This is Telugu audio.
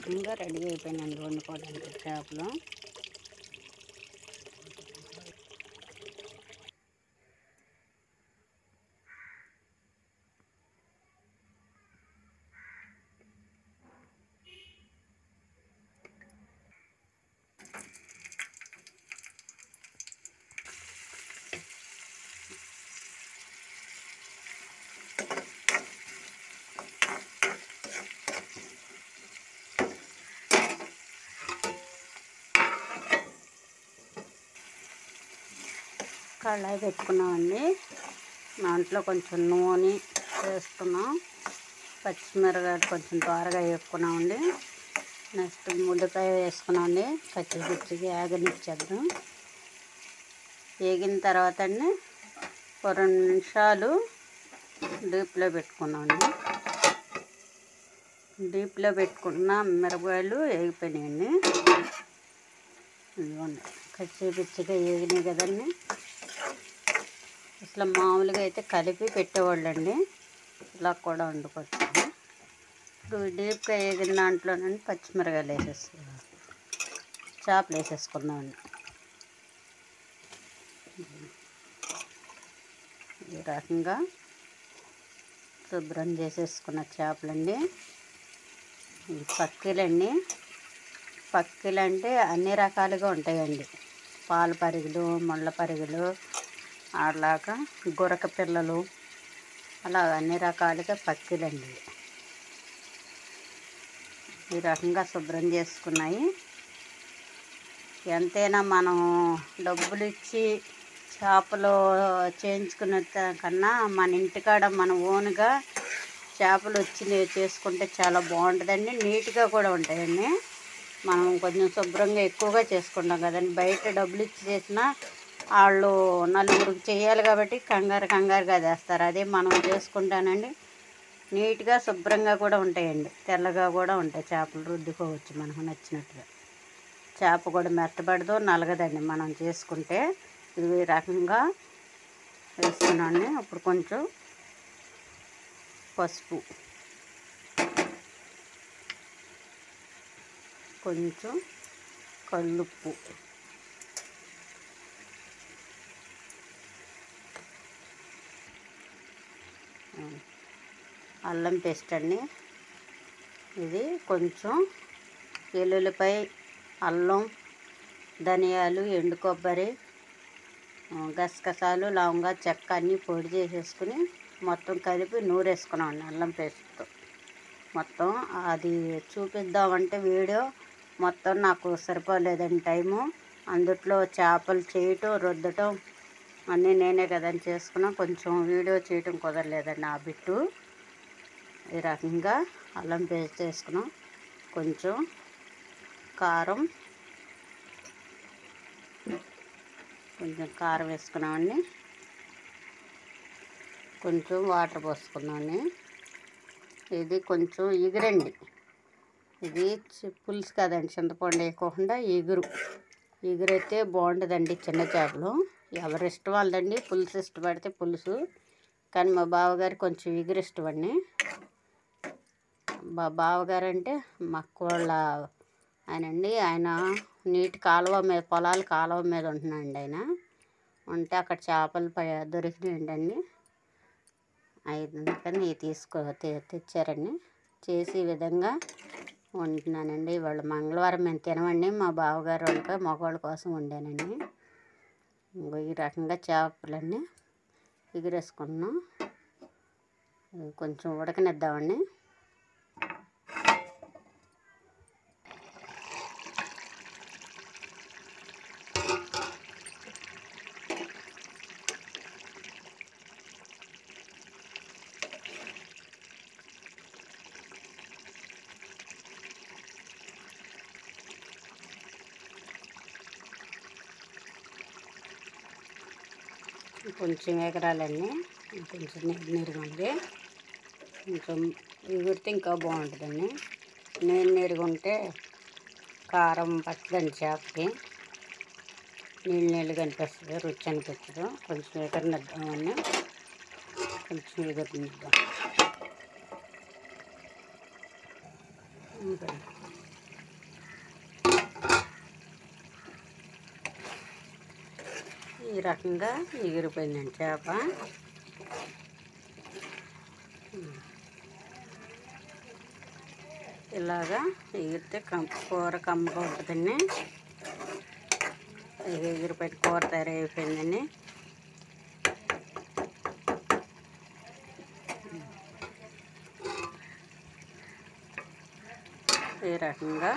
రకంగా రెడీ అయిపోయినండి వండుకోవడానికి చేపలు. కళాయి పెట్టుకున్నామండి. దాంట్లో కొంచెం నూనె వేసుకున్నాం. పచ్చిమిరపకాయలు కొంచెం త్వరగా వేసుకున్నామండి. నెక్స్ట్ ముద్దికాయ వేసుకున్నామండి. పచ్చిమిర్చికి వేగనిచ్చేద్దాం. వేగిన తర్వాత అండి 2 నిమిషాలు డీప్లో పెట్టుకున్నామండి. డీప్లో పెట్టుకున్న మిరపకాయలు వేగిపోయినాయండి. ఇదిగోండి పచ్చిమిర్చిగా వేగినాయి కదండి. అసలు మామూలుగా అయితే కలిపి పెట్టేవాళ్ళండి. ఇలా కూడా వండుకోవచ్చు. ఇప్పుడు డీప్గా వేగిన దాంట్లోనండి పచ్చిమిరపకాయలు వేసేసుకున్నాం. చేపలు వేసేసుకున్నామండి. ఈ రకంగా శుభ్రం చేసేసుకున్న చేపలండి. ఇవి పక్కిలండి. పక్కిలు అంటే అన్ని రకాలుగా ఉంటాయండి. పాల పరిగెలు, ముళ్ళ పరిగెలు, అలాగా గురక పిల్లలు, అలా అన్ని రకాలుగా పక్కిలండి. ఈ రకంగా శుభ్రం చేసుకున్నాయి. ఎంతైనా మనం డబ్బులు ఇచ్చి చేపలు చేయించుకునే కన్నా మన ఇంటికాడ మన ఓన్గా చేపలు వచ్చి చేసుకుంటే చాలా బాగుంటుందండి. నీట్గా కూడా ఉంటాయండి. మనం కొంచెం శుభ్రంగా ఎక్కువగా చేసుకుంటాం కదండి. బయట డబ్బులు ఇచ్చి చేసినా వాళ్ళు నలుగురికి చేయాలి కాబట్టి కంగారుగా చేస్తారు. అదే మనం చేసుకుంటానండి నీట్గా శుభ్రంగా కూడా ఉంటాయండి. తెల్లగా కూడా ఉంటాయి చేపలు. రుద్దుకోవచ్చు మనకు నచ్చినట్టుగా. చేప కూడా మెత్తబడదు, నలగదండి మనం చేసుకుంటే. ఇది రకంగా వేసుకున్నాను. ఇప్పుడు కొంచెం పసుపు, కొంచెం కల్లుప్పు, అల్లం పేస్ట్ అండి. ఇది కొంచెం వెల్లుల్లిపాయ, అల్లం, ధనియాలు, ఎండు కొబ్బరి, గసగసాలు, లవంగా, చెక్క అన్నీ పొడి చేసేసుకుని మొత్తం కలిపి నూరేసుకున్నామండి అల్లం పేస్ట్తో. మొత్తం అది చూపిద్దామంటే వీడియో మొత్తం నాకు సరిపోలేదండి టైము. అందుట్లో చేపలు చేయటం, రుద్దటం అన్నీ నేనే కదని చేసుకున్నా. కొంచెం వీడియో చేయటం కుదరలేదండి ఆ బిట్టు. ఈ రకంగా అల్లం పేస్ట్ వేసుకున్నాం. కొంచెం కారం వేసుకున్నామండి. కొంచెం వాటర్ పోసుకున్నామండి. ఇది కొంచెం ఎగురండి. ఇది పులుసు కాదండి, చింతపండు వేయకుండా ఎగురైతే బాగుంటుందండి. చిన్న చేపలు ఎవరి ఇష్టం వాళ్ళదండి. పులుసు ఇష్టపడితే పులుసు, కానీ మా బావగారు కొంచెం ఎగురు ఇష్టమండి. మా బావగారు అంటే మా అక్క వాళ్ళ ఆయన నీటి కాలువ మీద, పొలాల కాలువ మీద ఉంటున్నాడండి. ఆయన ఉంటే అక్కడ చేపలు దొరికినాయండి. అందుకని తెచ్చారండి. చేసి ఈ విధంగా వండుతున్నానండి. ఇవాళ మంగళవారం మేము తినమండి. మా బావగారు వాళ్ళకి మగవాళ్ళ కోసం వండానండి. ఈ రకంగా చేపలన్నీ ఎగురేసుకున్నాం. కొంచెం ఉడకనిద్దామండి. కొంచెం ఎగరాలండి. కొంచెం నీరుగా ఉంది. కొంచెం ఎగిరితే ఇంకా బాగుంటుందండి. నీరుగా ఉంటే కారం పచ్చదండి చేపకి. నీళ్ళు కనిపిస్తుంది, రుచి అనిపించదు. కొంచెం ఎగరనిద్దామని కొంచెం ఎగరనిద్దాం. ఈ రకంగా ఎగిరిపోయిందండి చేప. ఇలాగా ఎగిరితే కూర కమ్మగా ఉంటుందండి. ఎగిరిపోయిన కూర తయారైపోయిందండి. ఈ రకంగా